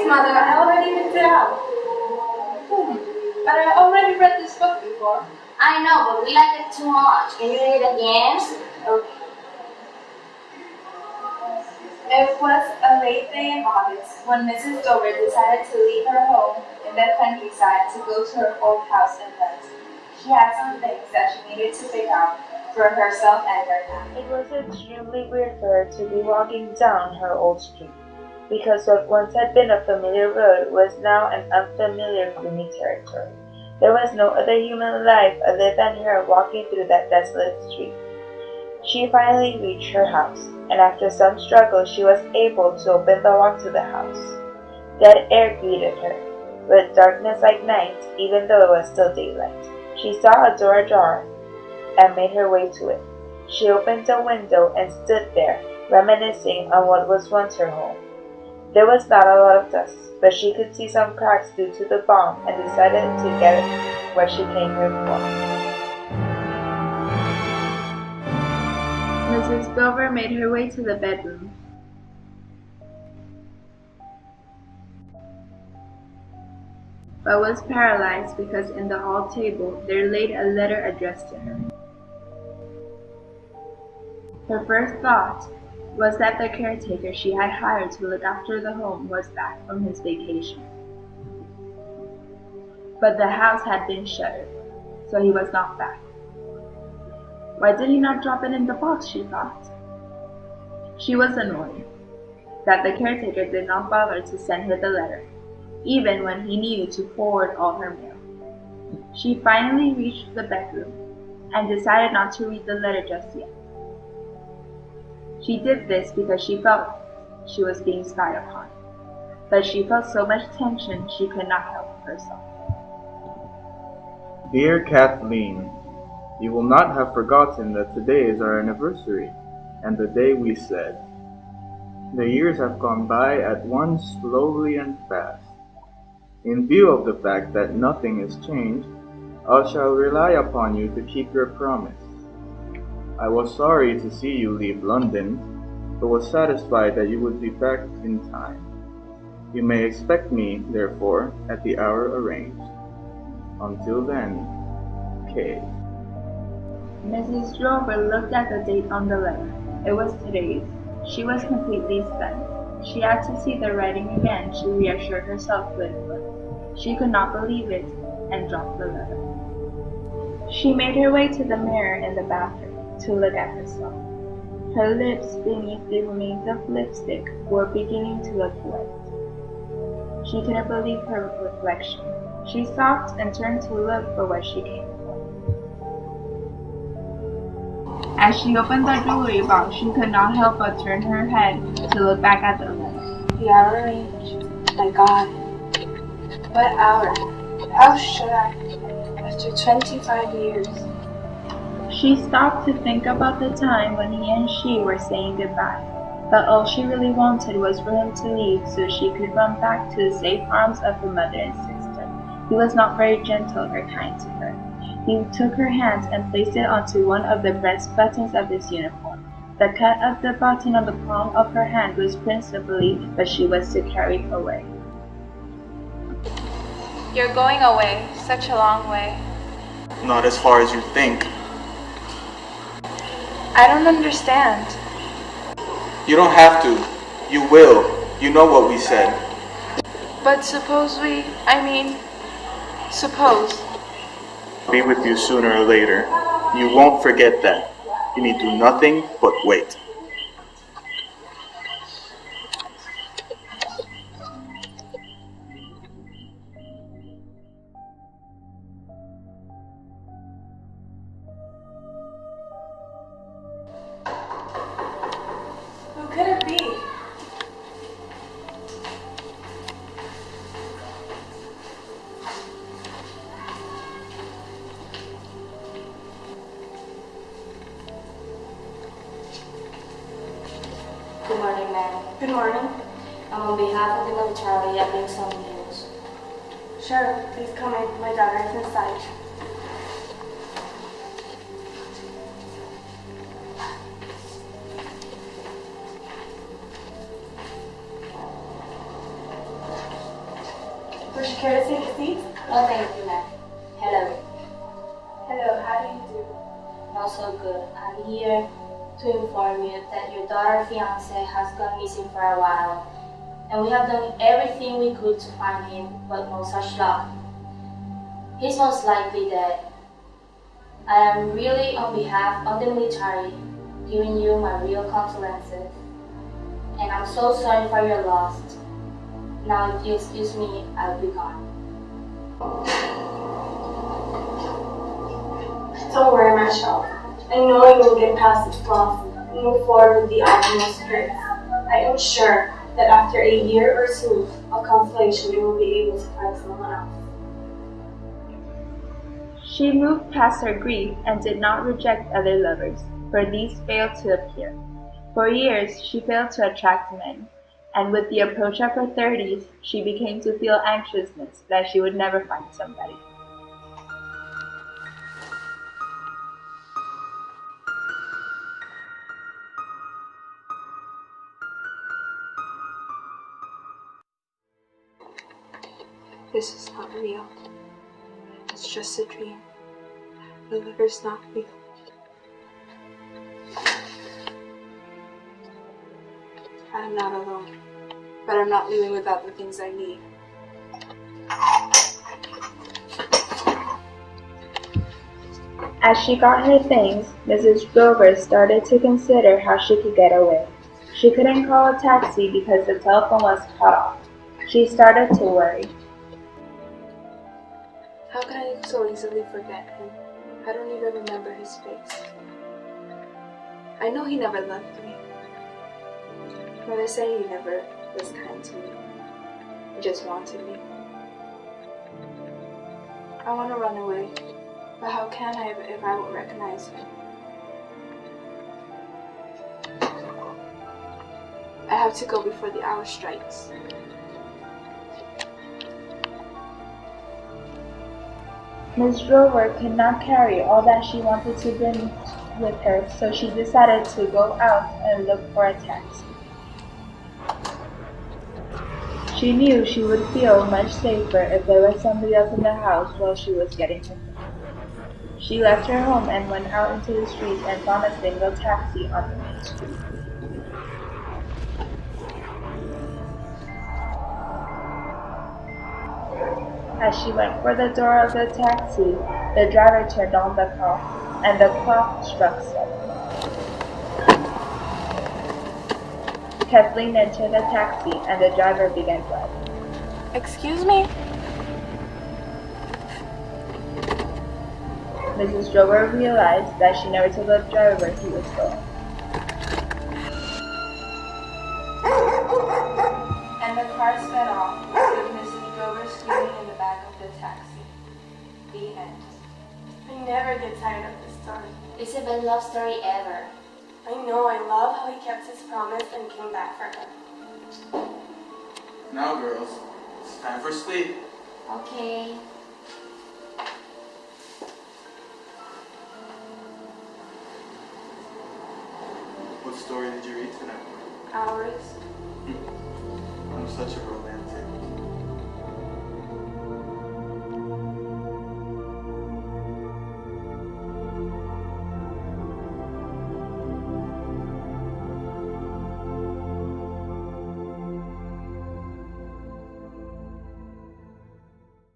Please, Mother, I already picked it out. But I already read this book before. I know, but we like it too much. Can you read it again? Okay. It was a late day in August when Mrs. Dover decided to leave her home in the countryside to go to her old house in Lent. She had some things that she needed to pick out for herself and her family. It was extremely weird for her to be walking down her old street, because what once had been a familiar road was now an unfamiliar gloomy territory. There was no other human life other than her walking through that desolate street. She finally reached her house, and after some struggle she was able to open the lock to the house. Dead air greeted her, with darkness like night, even though it was still daylight. She saw a door ajar and made her way to it. She opened a window and stood there, reminiscing on what was once her home. There was not a lot of dust, but she could see some cracks due to the bomb and decided to get what she came here for. Mrs. Dover made her way to the bedroom. But was paralyzed because in the hall table there laid a letter addressed to her. Her first thought was that the caretaker she had hired to look after the home was back from his vacation. But the house had been shuttered, so he was not back. Why did he not drop it in the box, she thought. She was annoyed that the caretaker did not bother to send her the letter, even when he needed to forward all her mail. She finally reached the bedroom and decided not to read the letter just yet. She did this because she felt she was being spied upon, but she felt so much tension she could not help herself. Dear Kathleen, you will not have forgotten that today is our anniversary, and the day we said. The years have gone by at once slowly and fast. In view of the fact that nothing has changed, I shall rely upon you to keep your promise. I was sorry to see you leave London, but was satisfied that you would be back in time. You may expect me, therefore, at the hour arranged. Until then, K. Mrs. Dover looked at the date on the letter. It was today's. She was completely stunned. She had to see the writing again to reassure herself with it. She could not believe it and dropped the letter. She made her way to the mirror in the bathroom to look at herself. Her lips beneath the remains of lipstick were beginning to look white. She couldn't believe her reflection. She stopped and turned to look for what she came for. As she opened the jewelry box, she could not help but turn her head to look back at the letter. The hour range. My God. What hour? How should I? After 25 years. She stopped to think about the time when he and she were saying goodbye. But all she really wanted was for him to leave so she could run back to the safe arms of her mother and sister. He was not very gentle or kind to her. He took her hand and placed it onto one of the breast buttons of his uniform. The cut of the button on the palm of her hand was principally what she was to carry away. You're going away, such a long way. Not as far as you think. I don't understand. You don't have to. You will. You know what we said. But suppose suppose. I'll be with you sooner or later. You won't forget that. You need do nothing but wait. Who could it be? Good morning, ma'am. Good morning. On behalf of the military, I bring some news. Sure, please come in. My daughter is inside. Would you care to take a seat? Oh, thank you, ma'am. Hello. Hello, how do you do? Not so good. I'm here to inform you that your daughter's fiance has gone missing for a while, and we have done everything we could to find him, but no such luck. He's most likely dead. I am really, on behalf of the military, giving you my real condolences, and I'm so sorry for your loss. Now, if you excuse me, I'll be gone. Don't worry, Michelle. I know you will get past this loss and move forward with the utmost grace. I am sure that after a year or two of consolation, you will be able to find someone else. She moved past her grief and did not reject other lovers, for these failed to appear. For years, she failed to attract men, and with the approach of her 30s, she began to feel anxiousness that she would never find somebody. This is not real. It's just a dream. The lover's not real. I am not alone, but I'm not leaving without the things I need. As she got her things, Mrs. Grover started to consider how she could get away. She couldn't call a taxi because the telephone was cut off. She started to worry. How can I so easily forget him? I don't even remember his face. I know he never loved me. Mother said he never was kind to me. He just wanted me. I want to run away, but how can I if I won't recognize him? I have to go before the hour strikes. Miss Grover could not carry all that she wanted to bring with her, so she decided to go out and look for a taxi. She knew she would feel much safer if there was somebody else in the house while she was getting her things. She left her home and went out into the street and found a single taxi on the main street. As she went for the door of the taxi, the driver turned on the clock, and the clock struck 7. Kathleen entered the taxi, and the driver began driving. Excuse me? Mrs. Grover realized that she never told the driver where he was going. And the car sped off, with Mrs. Grover screaming in the back of the taxi. The end. I never get tired of this story. It's the best love story ever. I know, I love how he kept his promise and came back for her. Now, girls, it's time for sleep. Okay. What story did you read tonight? Hours. I'm such a romantic.